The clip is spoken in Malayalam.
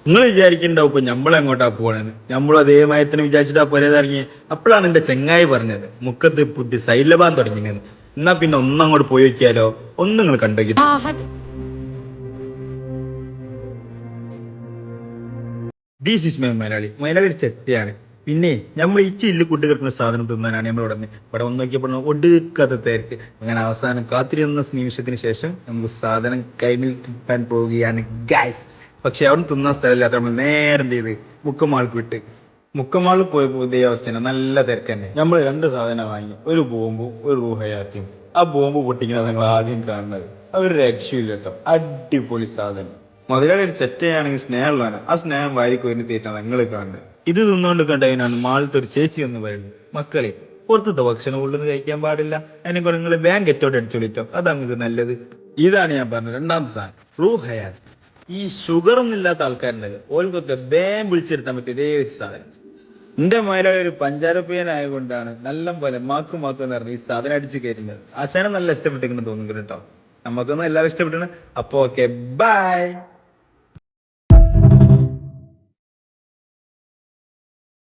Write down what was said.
നിങ്ങൾ വിചാരിക്കണ്ടാവും ഇപ്പൊ നമ്മളെങ്ങോട്ടാ പോണെന്ന്. നമ്മളും അതേമാതിരി തന്നെ വിചാരിച്ചിട്ടാ പോരേതിറങ്ങി. അപ്പോഴാണ് എന്റെ ചെങ്ങായി പറഞ്ഞത് മുക്കത്ത് പുതിയ സൈലബാൻ തുടങ്ങിയെന്ന്. എന്നാ പിന്നെ ഒന്നങ്ങോട്ട് പോയി നോക്കിയാലോ. ഒന്ന് നിങ്ങൾ കണ്ടോക്കി. This is my Malayali. Malayali ഒരു ചെറ്റയാണ്. പിന്നെ നമ്മൾ ഈ ചില്ല് കൂട്ടി കിടക്കുന്ന സാധനം തിന്നാനാണ് നമ്മൾ ഇവിടെ ഇവിടെ വന്ന് നോക്കിയപ്പോൾ ഒടുക്കത്തെ തിരക്ക്. അങ്ങനെ അവസാനം കാത്തിരുന്ന നിമിഷത്തിന് ശേഷം നമ്മൾ സാധനം കൈമിൽ കിട്ടാൻ പോവുകയാണ് ഗൈസ്. പക്ഷെ അവിടെ തിന്നാൻ സ്ഥലമില്ലാത്ത നമ്മൾ നേരെ എന്ത് ചെയ്ത് മുക്കമാൾക്ക് വിട്ട്. മുക്കമാളിൽ പോയപ്പോൾ ഇതേ അവസ്ഥയാണ്. നല്ല തിരക്ക് തന്നെ. നമ്മൾ രണ്ട് സാധനം വാങ്ങി, ഒരു ബോംബും ഒരു റൂഹയാത്തിയും. ആ ബോംബ് പൊട്ടിക്കുന്നത് നിങ്ങൾ ആദ്യം കാണുന്നത്. അവർ രക്ഷയില്ല കേട്ടോ. അടിപൊളി സാധനം. മുതലാളി ഒരു ചെറ്റയാണെങ്കിൽ സ്നേഹമുള്ളതാണ്. ആ സ്നേഹം വാരിക്കോരിന് തീറ്റാണ് നിങ്ങൾ കാണുന്നത്. ഇത് തിന്നുകൊണ്ട് കണ്ടതിനാണ് മാളത്തെ ഒരു ചേച്ചി എന്ന് പറയുന്നത്, മക്കളെ പുറത്തത്തെ ഭക്ഷണം ഉള്ളിൽ കഴിക്കാൻ പാടില്ല, അതിനെ കൊണ്ട് നിങ്ങൾ ബാങ്ക് എറ്റോട്ട് അടിച്ചോളിട്ടോ, അതാ നിങ്ങൾക്ക് നല്ലത്. ഇതാണ് ഞാൻ പറഞ്ഞത് രണ്ടാമത്തെ സാധനം, റൂഹയാൻ. ഈ ഷുഗർ ഒന്നും ഇല്ലാത്ത ആൾക്കാരുണ്ട്, ഓൽക്കൊക്കെ വേഗം വിളിച്ചെടുത്താൻ പറ്റിയ ഒരേ ഒരു സാധനം. എന്റെ മുതലാളി ഒരു പഞ്ചാരപ്പയ്യനായതുകൊണ്ടാണ് നല്ല പോലെ മാക്ക് എന്ന് പറഞ്ഞ് ഈ സാധനം അടിച്ച് കയറ്റുന്നത്. ആശാനം നല്ല ഇഷ്ടപ്പെട്ടെന്ന് തോന്നുന്നു കേട്ടോ. നമുക്കൊന്നും എല്ലാവരും ഇഷ്ടപ്പെട്ടാണ്. അപ്പൊ ഓക്കെ, ബൈ.